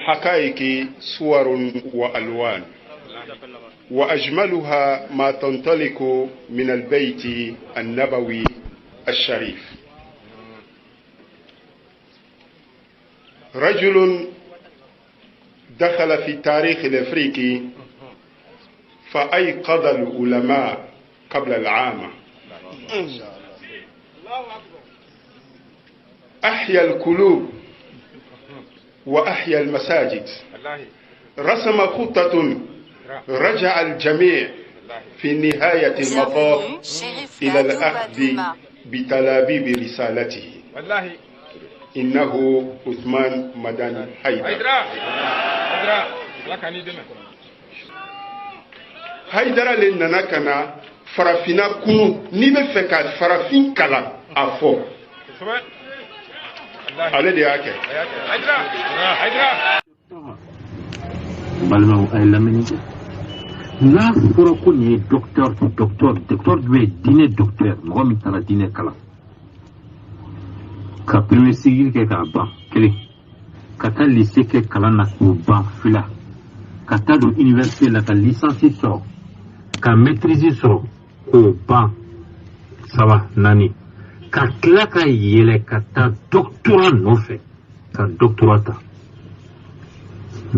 حقائق صور وألوان، وأجملها ما تنطلق من البيت النبوي الشريف. رجل دخل في التاريخ الأفريقي فأيقظ العلماء قبل العامة، أحيا القلوب وأحيا المساجد، رسم خطة رجع الجميع في نهاية المطاف إلى الأخذ بتلابيب رسالته. إنه عثمان مدن حيدر. حيدر لنا كنا فرافينا كونو نيبه فكا فرافين كلا أفو على دياك حيدر balma ay lamini la furo ko ni docteur dwe dine docteur mo mi tala dine kala ka premier sigil ke ka ba kele ka ta lycée ke kala na ko ba fila ka ta do université la ka licence so ka maîtrise so ko ba sawa nani ka kla ka yele ka ta doctorat no fe ka doctorata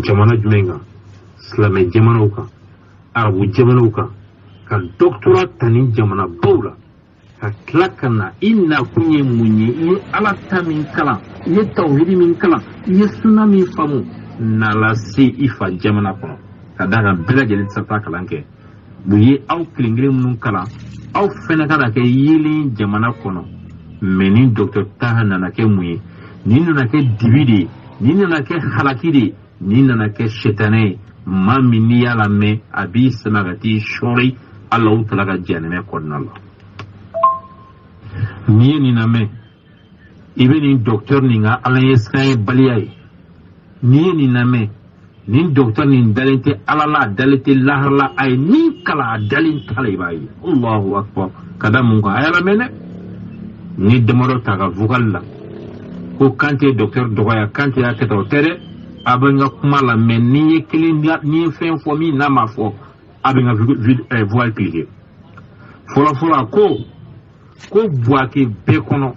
jamana jumenga Islamé jamana kan arabu jamana kan ka doctorat tani jamana bawla ka tila ka na i nakun ye mun ye i ye ala ta min kalan i ye tawhidi min kalan i ye sunna min faamu n'ala se i fa jamana kɔnɔ ka da kan bɛɛ lajɛlen tɛ se ka kalan kɛ u ye aw kelen kelen minnu kalan aw fɛnɛ ka na kɛ yeelen jamana kɔnɔ mais ni docteur taha nana kɛ mun ye ni nana kɛ dibi de ye ni nana kɛ halaki de ye ni nana kɛ shetane ye maa min n'i y'a lamɛn a b'i sama ka t'i sɔri Allahu tala ka jahanɛmɛ kɔnɔna la. N'i ye nin lamɛn i bɛ nin docteur nin ka ala ye siran ye baliya ye. N'i ye nin lamɛn nin docteur nin dalen tɛ ala la a dalen tɛ lahara la a ye min kalan a dalen t'a la i b'a ye. Allahu akbar ka da mun kan a y'a lamɛn dɛ. Ni damadɔ ta ka vocal la ko Kante docteur dɔgɔya Kante y'a kɛ tan o tɛ dɛ. A bɛ n ka kuma la mais ni ye kelen ni ye fɛn fɔ min n'a ma fɔ a bɛ n ka voix cliquer fɔlɔfɔlɔ a ko Buwake bɛɛ kɔnɔ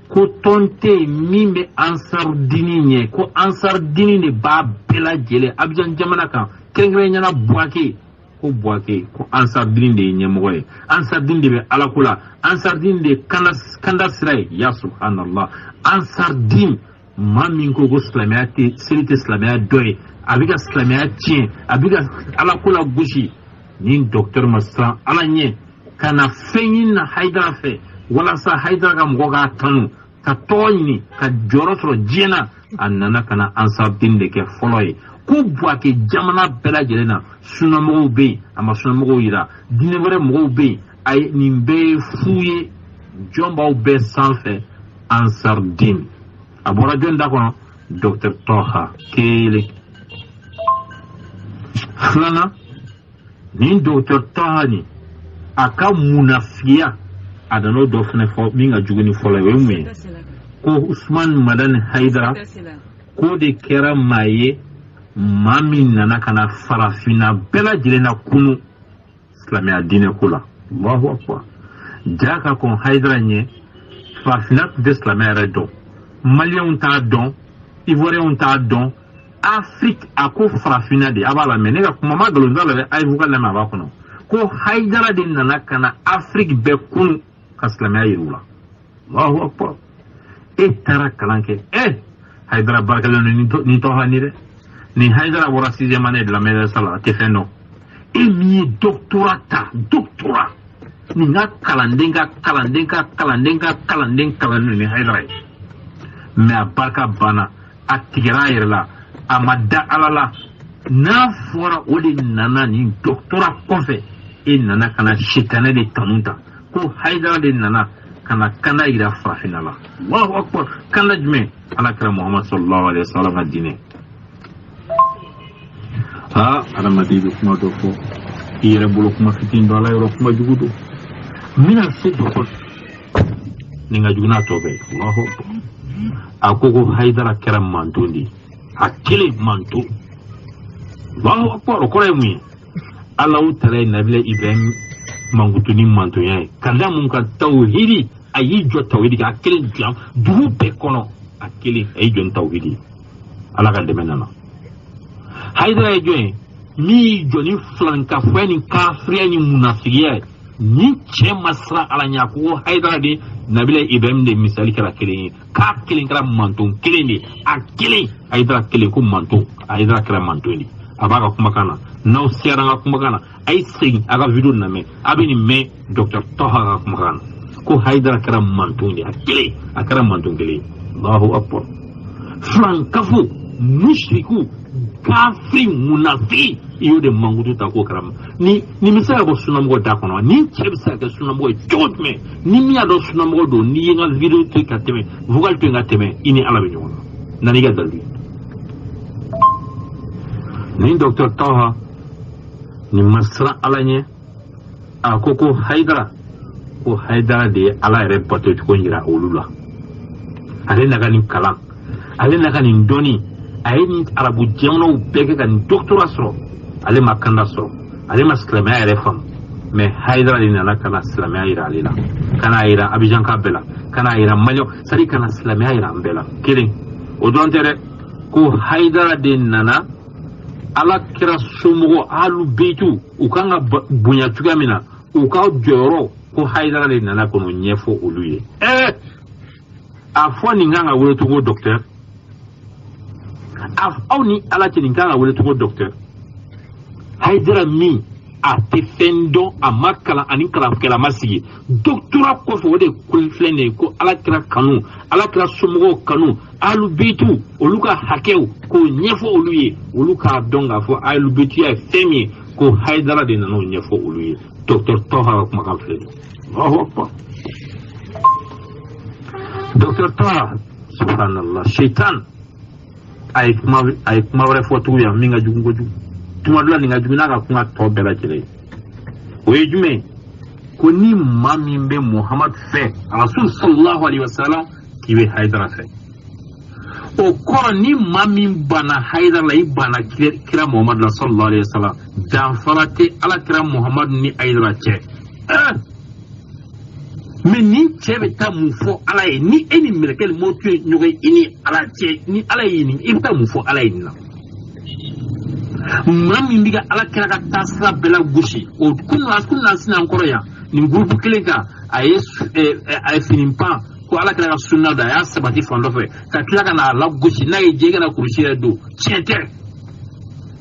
ko tɔn tɛ yen min bɛ Ansar dini ɲɛ ko Ansar dini de b'a bɛɛ lajɛlen Abidjan jamana kan kɛrɛnkɛrɛnnenya Buwake ko Buwake ko Ansar dini de ye ɲɛmɔgɔ ye Ansar dini de bɛ Alako la Ansar dini de ye kanda sira ye ya subhanallah Ansar dini maa min ko silamɛya tɛ seli tɛ silamɛya dɔ ye a bɛ ka silamɛya tiɲɛ a bɛ ka ala ko la gosi ni docteur ma siran ala ɲɛ ka na fɛn ɲini na Haidara fɛ walasa Haidara ka mɔgɔ k'a tanu ka tɔgɔ ɲini ka jɔyɔrɔ sɔrɔ diɲɛ na a nana ka na Ansar dini de kɛ fɔlɔ ye ko Buwake jamana bɛɛ lajɛlen na sunnamɔgɔw bɛ yen a ma sunnamɔgɔw yira diinɛ wɛrɛ mɔgɔw bɛ yen a ye nin bɛɛ ye fu ye jɔn b'aw bɛɛ sanfɛ Ansar dini a bɔra jɔn da kɔnɔ docteur Toha kelen filanan nin docteur Toha nin a ka munafiya a nana o dɔ fɛnɛ fɔ min ka jugu ni fɔlɔ ye o ye mun ye ko Usman Madani Haidara k'o de kɛra maa ye maa min nana ka na farafinna bɛɛ lajɛlen na kunu silamɛya diinɛ ko la Allahu akbar ja ka kɔn Haidara ɲɛ farafinna tun tɛ silamɛya yɛrɛ dɔn Maliens t'a dɔn Ivoiriens t'a dɔn Afrique a ko farafinna de a b'a lamɛn ne ka kuma ma nkalon t'a la dɛ a ye vocal lamɛn a b'a kɔnɔ ko Haidara de nana ka na Afrique bɛɛ kunu ka silamɛya yir'u la Allahu akbar e taara kalan kɛ Haidara barikalen don ni Toha ni dɛ ni Haidara bɔra 6e année de la maîtrise la a tɛ fɛn dɔn e min ye doctorat ta doctorat nin ka kalanden ni Haidara ye mais a barika banna a tigɛra a yɛrɛ la a ma da ala la n'a fɔra o de nana nin doctorat kɔfɛ e nana ka na sitanɛ de tanu ta ko Haidara de nana ka na kanda yira farafinna la Allahu akbar kanda jumɛn alakira Muhammad sallallahu alaihi wasallam ka diinɛ adamaden bɛ kuma dɔ fɔ i yɛrɛ bolo kuma fitinin dɔ ala yɔrɔ kuma jugu don n bɛna se dɔ fɔ nin ka jugu n'a tɔ bɛɛ Allahu akbar a ko Haidara kɛra manton de ye hakili manto Allahu akbar ko remu Allah utare nabile Ibrahim mangutu ni manto yae kanda mun ka tauhidi ayi jo tauhidi ka hakili jam du be kono hakili ayi jo tauhidi ala ka demenana haidara jo mi joni flanka fani kafriya ni munafiya ni che masra ala nya ko haidara de nabile Ibrahim de misali kala kelen ka kelen kala manton kelen de akelen haidara kelen ko manton haidara kala manton ni abaga kuma kana no siara kuma kana ai sing aga video na me abini me Dr. Toha kuma kana ko haidara kala manton ni akelen akara manton kelen Allahu akbar frankafu mushriku kafri munafi iyo de mangutu ta ko karam ni misala bo sunamgo da kono ni chebsa ka sunamgo jodme ni mi ado sunamgo do ni ngal video to ka teme vugal to ngateme ini ala be nyono nani ga daldi ni Dr. Toha ni masra alanye akoko haidara ko haidara de ala re pato ko ngira olula ale naga ni kalam ale naga ni doni ayini arabu jamno bege kan doctora soro ale makanda soro ale masklama ere fam me haidara ni na kana slama ira alila kana ira abijan kabela kana ira malyo sari kana slama ira ambela killing o don tere ko haidara de nana ala kira sumugo alu betu ukanga bunya tugamina uka joro ko haidara de nana kono nyefo oluye afoni nganga wole to go docteur aw ni ala tinin kana wole to docteur haidara mi a te fendo a makala ani kala kala masigi doctora ko fo de kulflene ko ala kira kanu ala kira somogo kanu alu bitu oluka hakew ko nyefo oluye oluka donga fo alu bitu ya femi ko haidara de nano nyefo oluye docteur Toha ko makam fle docteur Toha subhanallah shaitan ay kuma wala fotu ya minga jugo jugo tuma dula ninga jugo naka kunga to bela kile oye jume ko ni mami mbe Muhammad fe rasul sallallahu alaihi wasallam kiwe haidara fe o ko ni mami bana haidara la ibana kira Muhammad sallallahu alaihi wasallam dan farate ala kira Muhammad ni haidara che mais ni chebe ta mufo ala ni eni mirakel motu nyoge ini ala che ni ala yini ibta mufo ala yini mami ndiga ala kira ka tasra bela gushi o kunna sina nkoro ya ni groupe keleka ay finimpa ko ala kira ka sunna da ya sabati fondo fe ka kira kana la gushi na yega na kurushira do chete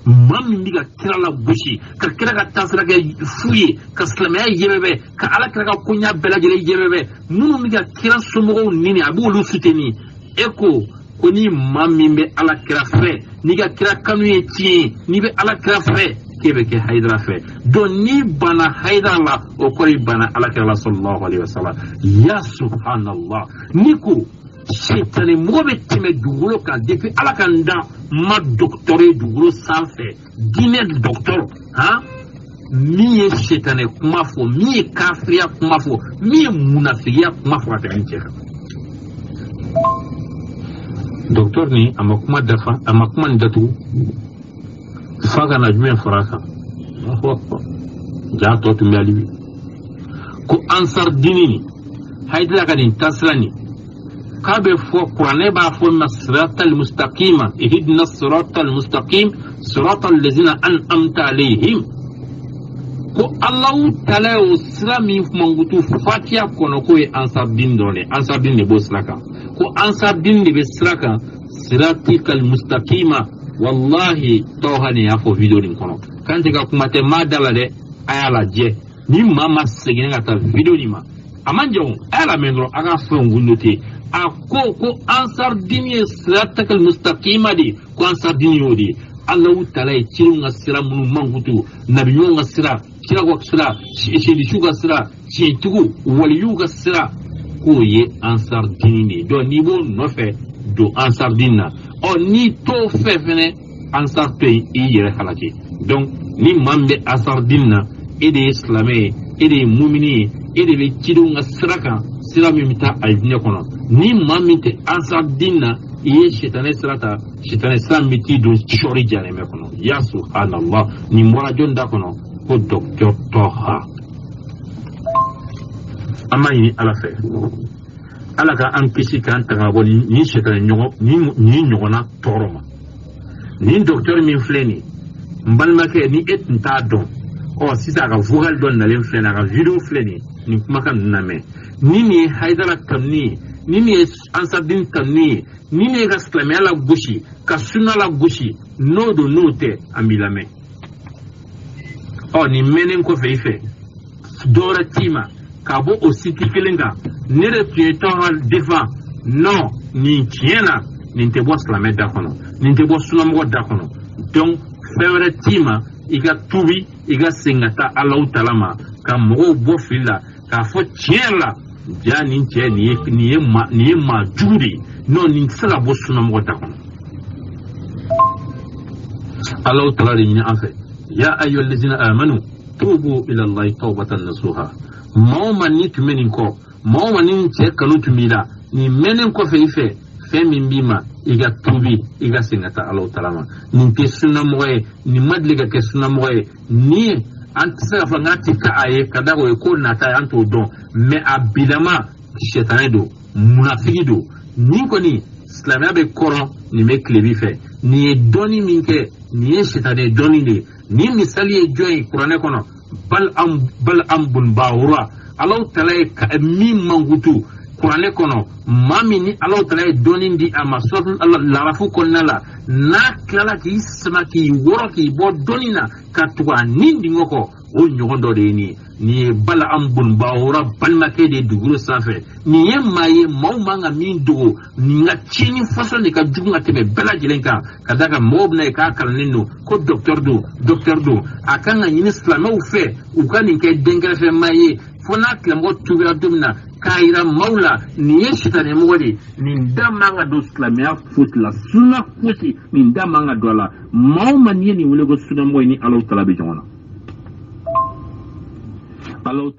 mami ndiga kira la gushi ka kira ka tasra ga fuye ka slama yebebe ka ala kira ka kunya bela jere yebebe nunu ndiga kira somogo nini abu lu suteni eko ko ni mami be ala kira fe niga kira kanu ye tie ni be ala kira fe kebe ke haidara fe don ni bana haidara la o kori bana ala kira sallallahu alaihi wasallam ya subhanallah niku shetane mobe time dugulo kan depuis ala kan da ma doctoré dugulo sanfé dine docteur ha mi ye shetane kuma fo mi ye kafriya kuma fo mi ye munafiya kuma fo ata ncheka docteur ni amakuma dafa amakuma ndatu faga na jume faraka ja to tumbi alibi ko ansar dinini haidla kadin taslani kabe fo qur'ane ba fo masratal mustaqima ihdina siratal mustaqim siratal ladzina an'amta alaihim ko allah ta'ala islami mangutu fatiha kono ko ansar din dole ansar din ne bo sraka ko ansar din ne be sraka siratikal mustaqima wallahi tohani yafo video din kono kanti ka kuma te madala de ayala je ni mama segine ngata video ni ma amanjo ayala menro aga fo ngunote ko ansar dini siratakal mustaqima di ko ansar dini yodi Allah ta'ala ya ciro ngasira munu mangutu nabiyo ngasira kira ko sira shedi shuga sira tugu waliyu ngasira ko ye ansar dini ni do ni bo no fe do ansar dinna o ni to fe fene ansar pe yere halaki donc ni mambe ansar dinna ede islamé ede mu'mini ede be ciro ngasira kan sira mi mita aydine kono ni mamite ansar dinna iye shitane sira miti do chori jare me kono ya subhanallah ni mora jonda kono ko docteur Toha ama yini ala fe ala ka an kisi kan tanga boni ni shitane nyogo ni nyogona toroma ni docteur min fleni mbalma ke ni et nta don o sisa ka vocal don na len flena ka video fleni ni kuma kan name ni haidara kamni ni ansardin kamni ni ga slamia la gushi ka sunna la gushi no do note ambilame o ni menen ko feife dora tima ka bo o siti kelenga ne re tueton defa non ni tiena ni te bo slamia da kono ni te bo sunna mo da kono donc fevre tima iga tubi iga singata Allah talama ka mo bo fila ka fo tiela ja nin che ni ma juri no nin sala bo suna mo ta kon Allah ta'ala ni afa ya ayyuhal ladzina amanu tubu ila Allah tawbatan nasuha mawma ni tumenin ko mawma ni che kanu tumila ni menen ko fe min bima iga tubi iga singata Allah ta'ala nin te suna mo ni madliga ke suna mo ni antisa fa ngati ka aye kadago ko nata anto don mais abidama shetane do munafiki do ni ko ni islamia be koron ni me klebi fe ni doni minke ni shetane doni ni misali e joy qur'ane kono bal am bun bawra Allah ta'ala ka mi mangutu qur'ane kono mami ni Allah ta'ala doni di amasul Allah la rafu konnala na kala ki isma ki woro ki bo donina katwa nindi ngoko o nyogondo de ni bala ambun bawra balma ke de duguro safe ni yemaye mawmanga min dugo ni nga chini faso ni ka jugunga tebe bela jilenka kadaka mobna ka kalnino ko docteur do akanga ni islama u fe u kani ke dengala fe maye fona klambo tubira dumna kaira maula ni yeshitane mwadi ni ndamanga do islamia futla suna futi ni ndamanga dola mawma ni wulego suna moy ni Allah ta'ala be jona Allah